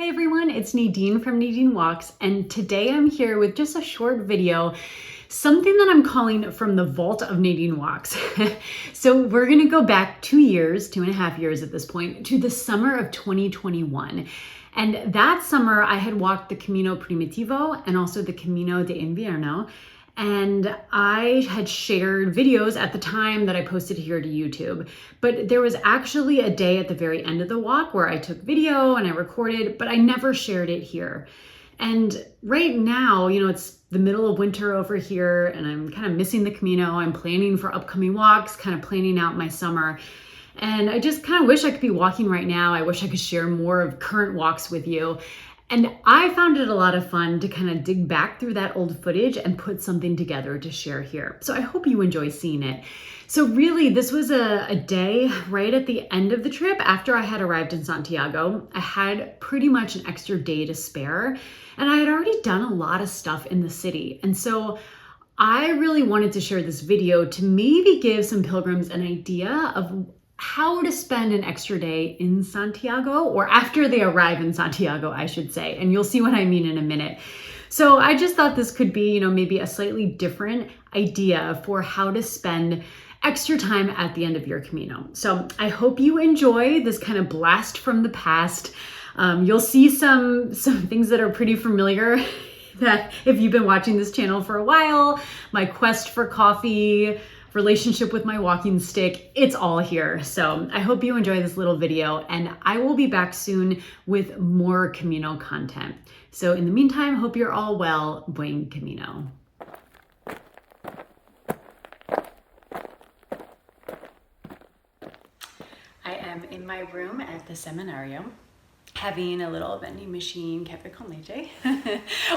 Hey everyone, it's Nadine from Nadine Walks, and today I'm here with just a short video, something that I'm calling From the Vault of Nadine Walks. So we're gonna go back 2.5 years at this point, to the summer of 2021. And that summer I had walked the Camino Primitivo and also the Camino de Invierno. And I had shared videos at the time that I posted here to YouTube. But there was actually a day at the very end of the walk where I took video and I recorded, but I never shared it here. And right now, it's the middle of winter over here and I'm kind of missing the Camino. I'm planning for upcoming walks, kind of planning out my summer. And I just kind of wish I could be walking right now. I wish I could share more of current walks with you. And I found it a lot of fun to kind of dig back through that old footage and put something together to share here. So I hope you enjoy seeing it. So really, this was a day right at the end of the trip after I had arrived in Santiago. I had pretty much an extra day to spare, and I had already done a lot of stuff in the city. And so I really wanted to share this video to maybe give some pilgrims an idea of how to spend an extra day in Santiago, or after they arrive in Santiago, I should say. And you'll see what I mean in a minute. So I just thought this could be, maybe a slightly different idea for how to spend extra time at the end of your Camino. So I hope you enjoy this kind of blast from the past. You'll see some things that are pretty familiar that if you've been watching this channel for a while, my quest for coffee, relationship with my walking stick, it's all here. So I hope you enjoy this little video, and I will be back soon with more Camino content. So in the meantime, hope you're all well. Buen Camino. I am in my room at the seminario, having a little vending machine, cafe con leche.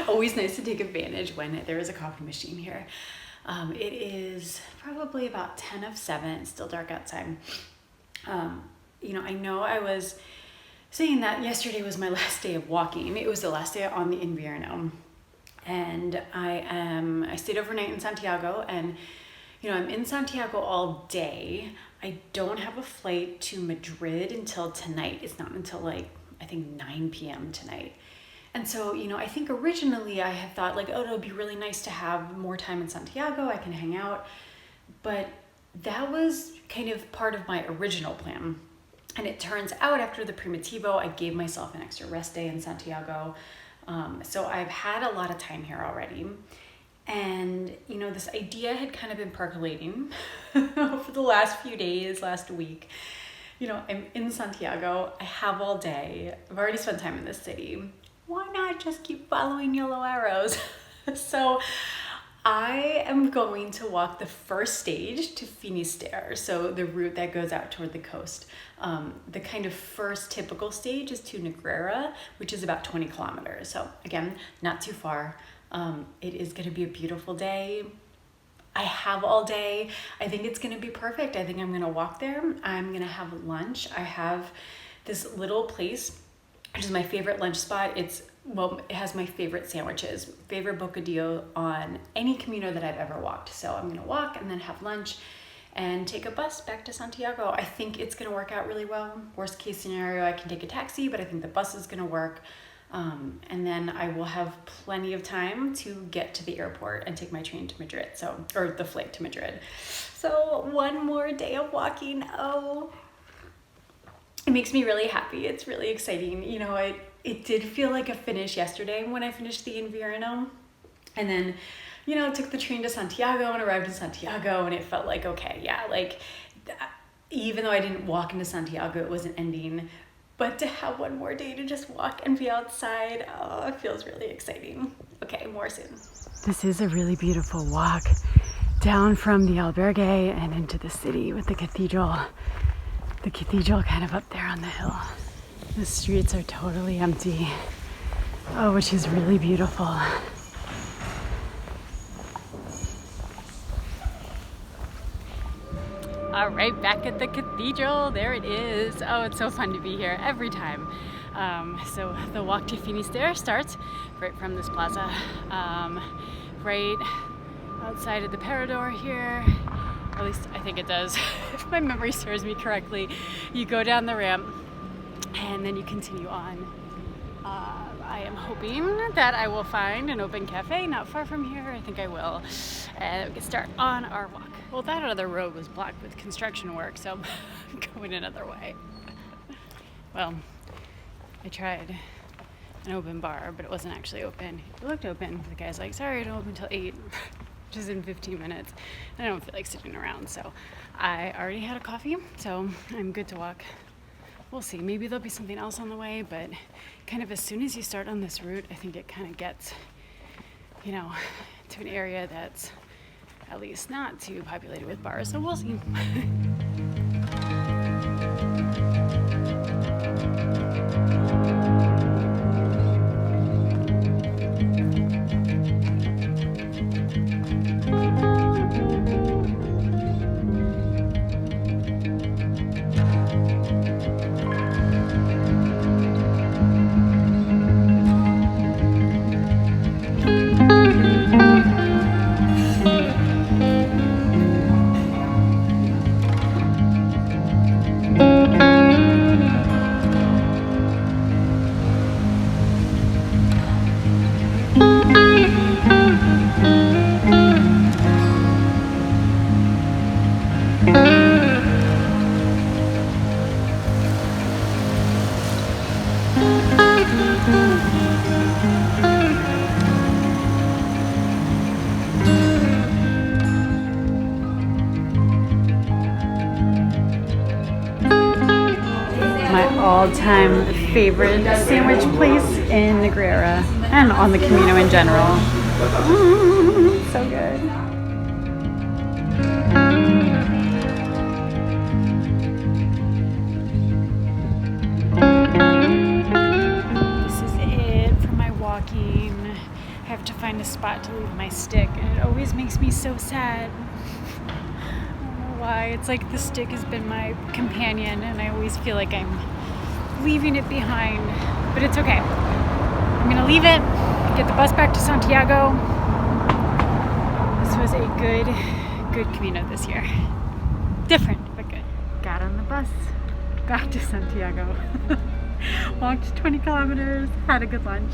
Always nice to take advantage when there is a coffee machine here. It is probably about 10 of 7, still dark outside. I know I was saying that yesterday was my last day of walking. It was the last day on the Invierno. And I stayed overnight in Santiago, and I'm in Santiago all day. I don't have a flight to Madrid until tonight. It's not until I think 9 p.m. tonight. And so, I think originally I had thought it'll be really nice to have more time in Santiago. I can hang out. But that was kind of part of my original plan. And it turns out after the Primitivo, I gave myself an extra rest day in Santiago. So I've had a lot of time here already. And, this idea had kind of been percolating over the last few days, last week. I'm in Santiago. I have all day. I've already spent time in this city. Why not just keep following yellow arrows? So I am going to walk the first stage to Finisterre, so the route that goes out toward the coast. The kind of first typical stage is to Negreira, which is about 20 kilometers. So again, not too far. It is going to be a beautiful day. I have all day. I think it's going to be perfect. I think I'm going to walk there. I'm going to have lunch. I have this little place, which is my favorite lunch spot. It has my favorite sandwiches, favorite bocadillo on any Camino that I've ever walked. So I'm gonna walk and then have lunch and take a bus back to Santiago. I think it's gonna work out really well. Worst case scenario, I can take a taxi, but I think the bus is gonna work. And then I will have plenty of time to get to the airport and take my train to Madrid, or the flight to Madrid. So one more day of walking. Oh, it makes me really happy. It's really exciting. It did feel like a finish yesterday when I finished the Invierno. And then, took the train to Santiago and arrived in Santiago, and it felt like, okay, yeah, even though I didn't walk into Santiago, it wasn't ending. But to have one more day to just walk and be outside, oh, it feels really exciting. Okay, more soon. This is a really beautiful walk down from the albergue and into the city with the cathedral. The cathedral kind of up there on the hill. The streets are totally empty. Oh, which is really beautiful. All right, back at the cathedral. There it is. Oh, it's so fun to be here every time. So the walk to Finisterre starts right from this plaza, right outside of the Parador here. At least I think it does, if my memory serves me correctly. You go down the ramp and then you continue on I am hoping that I will find an open cafe not far from here. I think I will. And we can start on our walk. Well, that other road was blocked with construction work, so I'm going another way. Well, I tried an open bar, but it wasn't actually open. It looked open. The guy's like, sorry, I don't open until 8, which is in 15 minutes. I don't feel like sitting around, so I already had a coffee, so I'm good to walk. We'll see. Maybe there'll be something else on the way, but kind of as soon as you start on this route, I think it kind of gets, you know, to an area that's at least not too populated with bars, so we'll see. All-time favorite sandwich place in Negreira and on the Camino in general. So good. This is it for my walking. I have to find a spot to leave my stick, and it always makes me so sad. Why. It's like the stick has been my companion, and I always feel like I'm leaving it behind, but it's okay. I'm gonna leave it, get the bus back to Santiago. This was a good Camino this year. Different, but good. Got on the bus, back to Santiago. Walked 20 kilometers, had a good lunch,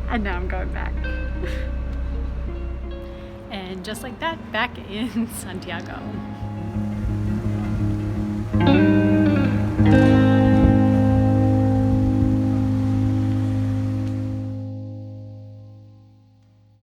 and now I'm going back. And just like that, back in Santiago.